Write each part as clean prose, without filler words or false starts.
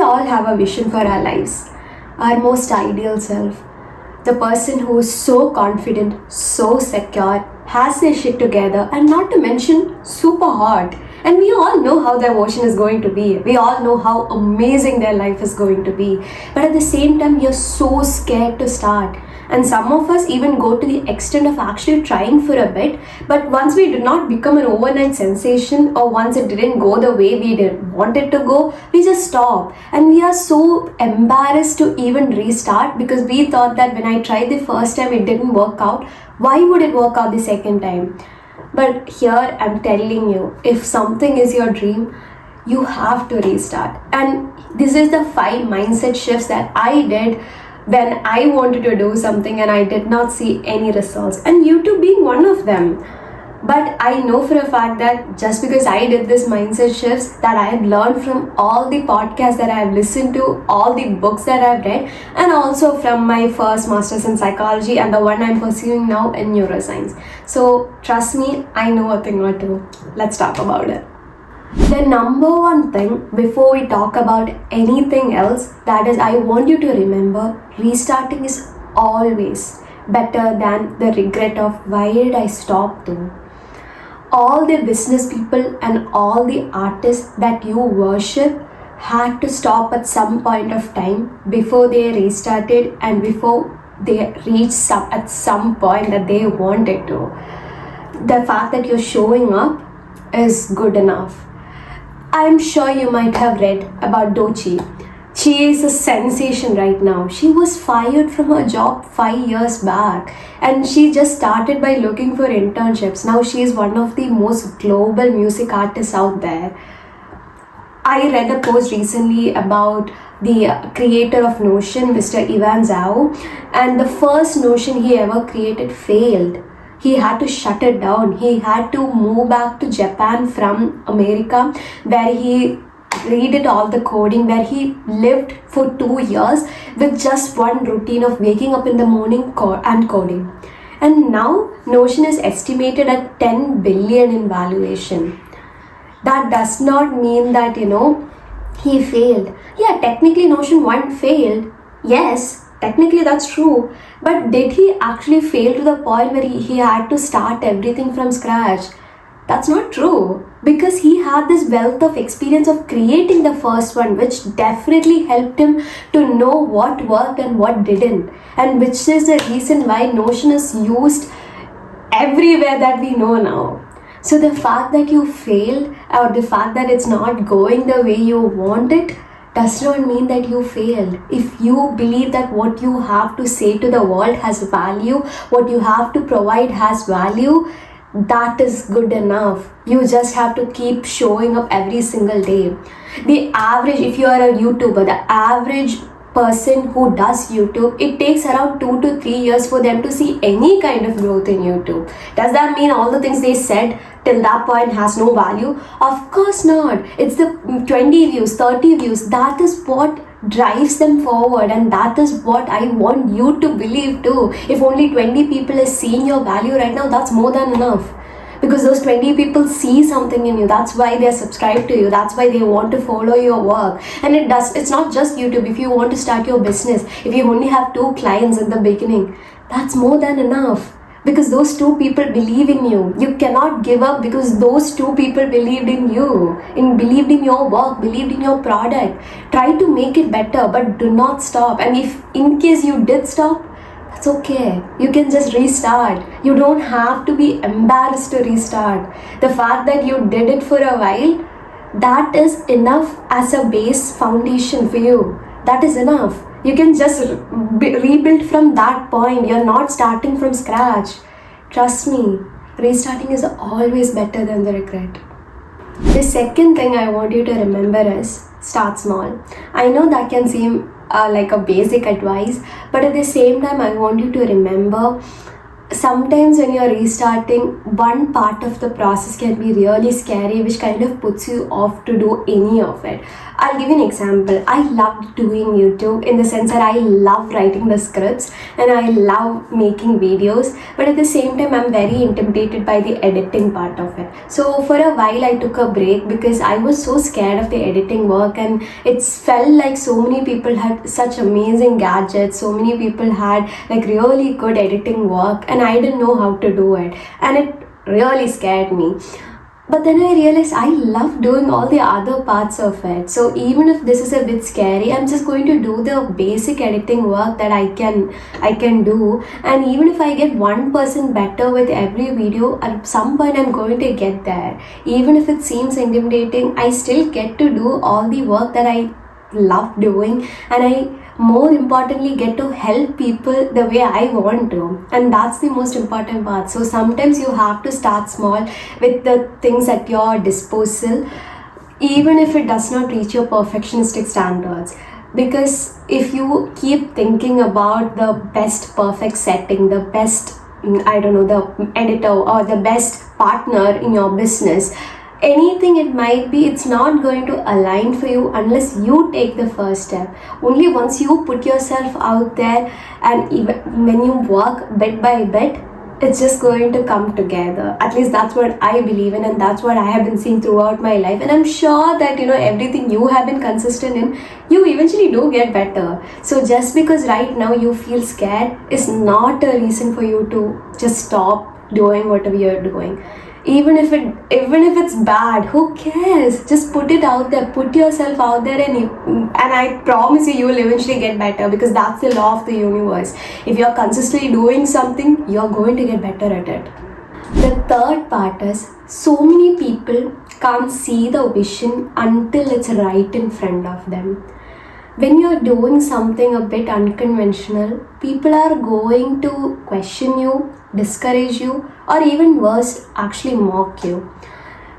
all have a vision for our lives, our most ideal self. The person who is so confident, so secure, has their shit together, and not to mention super hot. And we all know how their version is going to be. We all know how amazing their life is going to be. But at the same time, we are so scared to start. And some of us even go to the extent of actually trying for a bit. But once we did not become an overnight sensation, or once it didn't go the way we did want it to go, we just stop. And we are so embarrassed to even restart, because we thought that when I tried the first time it didn't work out, why would it work out the second time? But here I'm telling you, if something is your dream, you have to restart. And this is the 5 mindset shifts that I did when I wanted to do something and I did not see any results, and YouTube being one of them. But I know for a fact that just because I did this mindset shifts, that I have learned from all the podcasts that I have listened to, all the books that I've read, and also from my first master's in psychology and the one I'm pursuing now in neuroscience. So trust me, I know a thing or two. Let's talk about it. The number one thing before we talk about anything else, that is, I want you to remember, restarting is always better than the regret of why did I stop though. All the business people and all the artists that you worship had to stop at some point of time before they restarted and before they reached at some point that they wanted to. The fact that you're showing up is good enough. I'm sure you might have read about Dochi. She is a sensation right now. She was fired from her job 5 years back, and she just started by looking for internships. Now she is one of the most global music artists out there. I read a post recently about the creator of Notion, Mr. Ivan Zhao, and the first Notion he ever created failed. He had to shut it down. He had to move back to Japan from America, where he redid all the coding, where he lived for 2 years with just one routine of waking up in the morning and coding. And now Notion is estimated at 10 billion in valuation. That does not mean that, he failed. Yeah, technically Notion 1 failed. Yes, technically that's true. But did he actually fail to the point where he had to start everything from scratch? That's not true, because he had this wealth of experience of creating the first one, which definitely helped him to know what worked and what didn't, and which is the reason why Notion is used everywhere that we know now. So the fact that you failed, or the fact that it's not going the way you want it, does not mean that you failed. If you believe that what you have to say to the world has value, what you have to provide has value, that is good enough. You just have to keep showing up every single day. The average, if you are a YouTuber, the average person who does YouTube, it takes around 2 to 3 years for them to see any kind of growth in YouTube. Does that mean all the things they said till that point has no value? Of course not. It's the 20 views, 30 views, that is what drives them forward, and that is what I want you to believe too. If only 20 people is seeing your value right now, that's more than enough, because those 20 people see something in you. That's why they're subscribed to you. That's why they want to follow your work. And it's not just YouTube. If you want to start your business, if you only have 2 clients in the beginning, that's more than enough, because those 2 people believe in you. You cannot give up, because those 2 people believed in you, believed in your work, believed in your product. Try to make it better, but do not stop. And if in case you did stop, that's okay. You can just restart. You don't have to be embarrassed to restart. The fact that you did it for a while, that is enough as a base foundation for you. That is enough. You can just rebuild from that point. You're not starting from scratch. Trust me, restarting is always better than the regret. The second thing I want you to remember is start small. I know that can seem like a basic advice, but at the same time I want you to remember sometimes when you're restarting, one part of the process can be really scary, which kind of puts you off to do any of it. I'll give you an example. I loved doing YouTube in the sense that I love writing the scripts and I love making videos, but at the same time I'm very intimidated by the editing part of it. So for a while I took a break because I was so scared of the editing work, and it felt like so many people had such amazing gadgets, so many people had like really good editing work, and I didn't know how to do it, and it really scared me. But then I realized I love doing all the other parts of it. So even if this is a bit scary, I'm just going to do the basic editing work that I can do. And even if I get 1% better with every video, at some point I'm going to get there. Even if it seems intimidating, I still get to do all the work that I love doing, and I more importantly get to help people the way I want to, and that's the most important part. So sometimes you have to start small with the things at your disposal, even if it does not reach your perfectionistic standards. Because if you keep thinking about the best perfect setting, the best the editor or the best partner in your business, anything it might be, it's not going to align for you unless you take the first step. Only once you put yourself out there, and even when you work bit by bit, it's just going to come together. At least that's what I believe in, and that's what I have been seeing throughout my life. And I'm sure that everything you have been consistent in, you eventually do get better. So just because right now you feel scared is not a reason for you to just stop doing whatever you're doing. Even if it's bad, who cares? Just put it out there, put yourself out there, and I promise you will eventually get better, because that's the law of the universe. If you're consistently doing something, you're going to get better at it. The third part is, so many people can't see the vision until it's right in front of them. When you're doing something a bit unconventional, people are going to question you, discourage you, or even worse, actually mock you.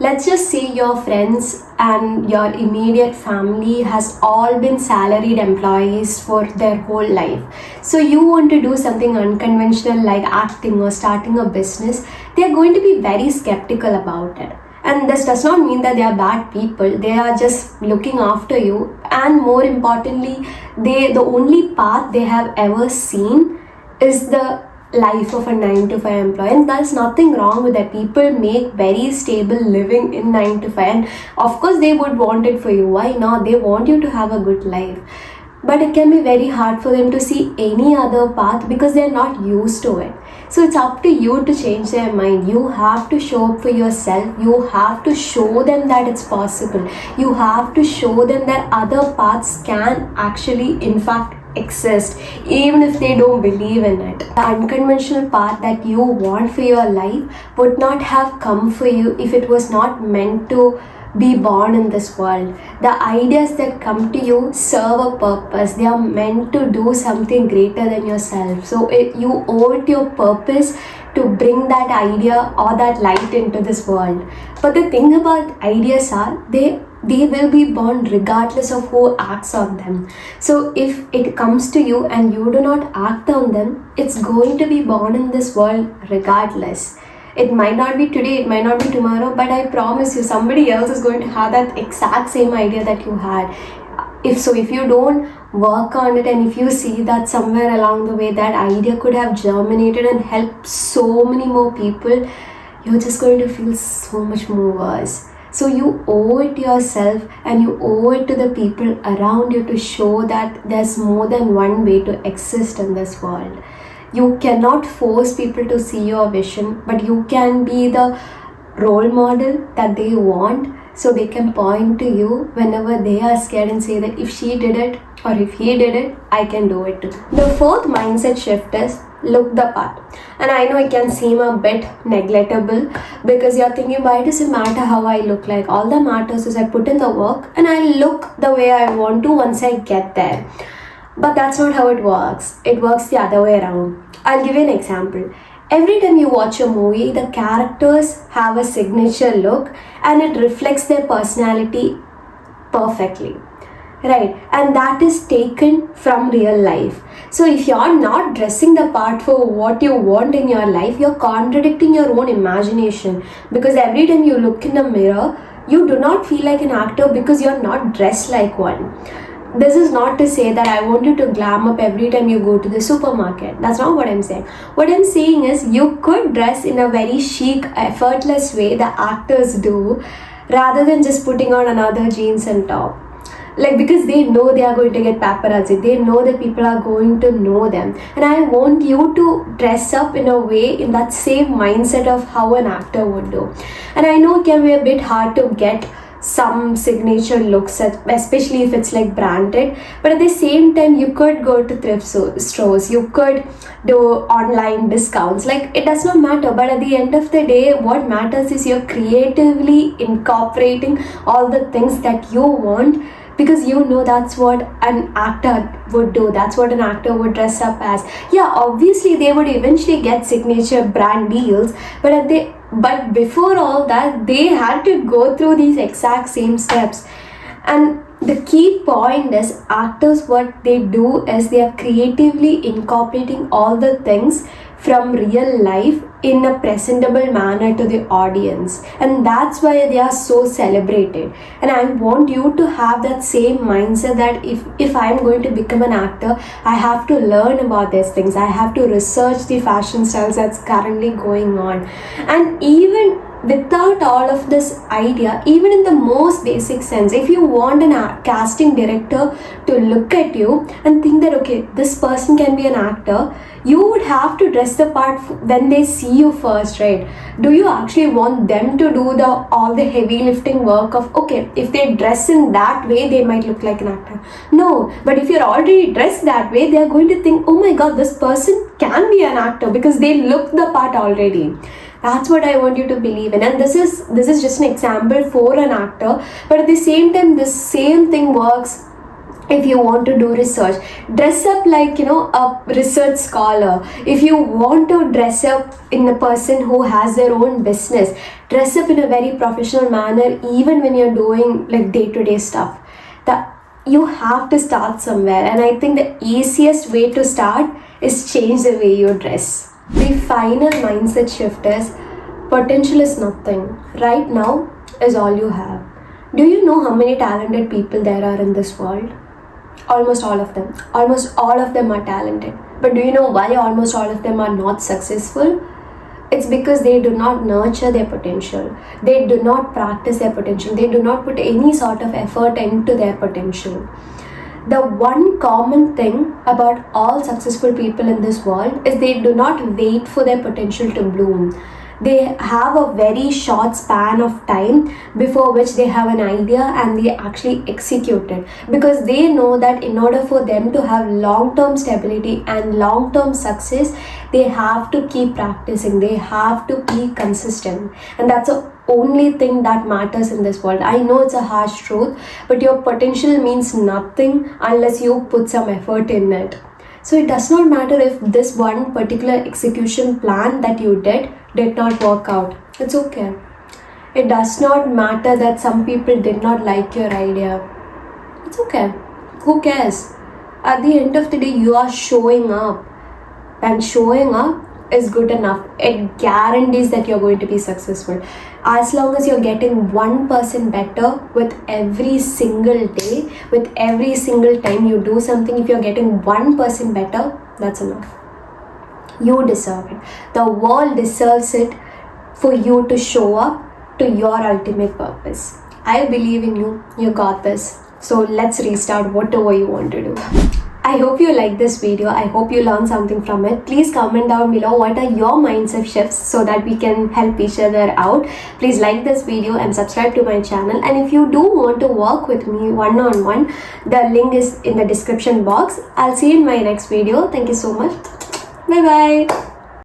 Let's just say your friends and your immediate family has all been salaried employees for their whole life. So you want to do something unconventional like acting or starting a business, they're going to be very skeptical about it. And this does not mean that they are bad people. They are just looking after you, and more importantly, the only path they have ever seen is the life of a 9 to 5 employee, and there's nothing wrong with that. People make very stable living in 9 to 5, and of course they would want it for you. Why not? They want you to have a good life. But it can be very hard for them to see any other path because they're not used to it. So it's up to you to change their mind. You have to show up for yourself. You have to show them that it's possible. You have to show them that other paths can actually, in fact, exist, even if they don't believe in it. The unconventional path that you want for your life would not have come for you if it was not meant to be born in this world. The ideas that come to you serve a purpose. They are meant to do something greater than yourself. So you owe it your purpose to bring that idea or that light into this world. But the thing about ideas are, they will be born regardless of who acts on them. So if it comes to you and you do not act on them, it's going to be born in this world regardless. It might not be today, it might not be tomorrow, but I promise you somebody else is going to have that exact same idea that you had. If you don't work on it, and if you see that somewhere along the way that idea could have germinated and helped so many more people, you're just going to feel so much more worse. So you owe it to yourself, and you owe it to the people around you to show that there's more than one way to exist in this world. You cannot force people to see your vision, but you can be the role model that they want, so they can point to you whenever they are scared and say that if she did it or if he did it, I can do it too. The fourth mindset shift is look the part. And I know it can seem a bit neglectable because you're thinking, why does it matter how I look like? All that matters is I put in the work and I look the way I want to once I get there. But that's not how it works. It works the other way around. I'll give you an example. Every time you watch a movie, the characters have a signature look and it reflects their personality perfectly. right? And that is taken from real life. So if you're not dressing the part for what you want in your life, you're contradicting your own imagination, because every time you look in the mirror, you do not feel like an actor because you're not dressed like one. This is not to say that I want you to glam up every time you go to the supermarket. That's not what I'm saying. What I'm saying is you could dress in a very chic, effortless way the actors do, rather than just putting on another jeans and top. Like, because they know they are going to get paparazzi, they know that people are going to know them, and I want you to dress up in a way in that same mindset of how an actor would do. And I know it can be a bit hard to get some signature looks, especially if it's like branded, but at the same time you could go to thrift stores, you could do online discounts, like it does not matter. But at the end of the day, what matters is you're creatively incorporating all the things that you want, because you know that's what an actor would do, that's what an actor would dress up as. Yeah, obviously they would eventually get signature brand deals, but before all that, they had to go through these exact same steps. And the key point is, actors, what they do is they are creatively incorporating all the things from real life in a presentable manner to the audience, and that's why they are so celebrated. And I want you to have that same mindset, that if I'm going to become an actor, I have to learn about these things, I have to research the fashion styles that's currently going on. And even without all of this idea, even in the most basic sense, if you want a casting director to look at you and think that okay, this person can be an actor, you would have to dress the part when they see you first, right? Do you actually want them to do all the heavy lifting work of, okay, if they dress in that way, they might look like an actor? No. But if you're already dressed that way, they're going to think, oh my god, this person can be an actor, because they look the part already. That's what I want you to believe in. And this is just an example for an actor, but at the same time, this same thing works if you want to do research. Dress up like, a research scholar. If you want to dress up in a person who has their own business, dress up in a very professional manner, even when you're doing like day-to-day stuff. You have to start somewhere, and I think the easiest way to start is change the way you dress. The final mindset shift is, potential is nothing. Right now is all you have. Do you know how many talented people there are in this world? Almost all of them. Almost all of them are talented. But do you know why almost all of them are not successful? It's because they do not nurture their potential. They do not practice their potential. They do not put any sort of effort into their potential. The one common thing about all successful people in this world is they do not wait for their potential to bloom. They have a very short span of time before which they have an idea and they actually execute it, because they know that in order for them to have long-term stability and long-term success, they have to keep practicing, they have to be consistent, and that's the only thing that matters in this world. I know it's a harsh truth, but your potential means nothing unless you put some effort in it. So it does not matter if this one particular execution plan that you did not work out. It's okay. It does not matter that some people did not like your idea. It's okay. Who cares? At the end of the day, you are showing up. And showing up is good enough. It guarantees that you're going to be successful. As long as you're getting 1% better with every single day, with every single time you do something, if you're getting 1% better, that's enough. You deserve it. The world deserves it for you to show up to your ultimate purpose. I believe in you. You got this. So let's restart whatever you want to do. I hope you like this video. I hope you learned something from it. Please comment down below what are your mindset shifts so that we can help each other out. Please like this video and subscribe to my channel. And if you do want to work with me one-on-one, the link is in the description box. I'll see you in my next video. Thank you so much. Bye-bye.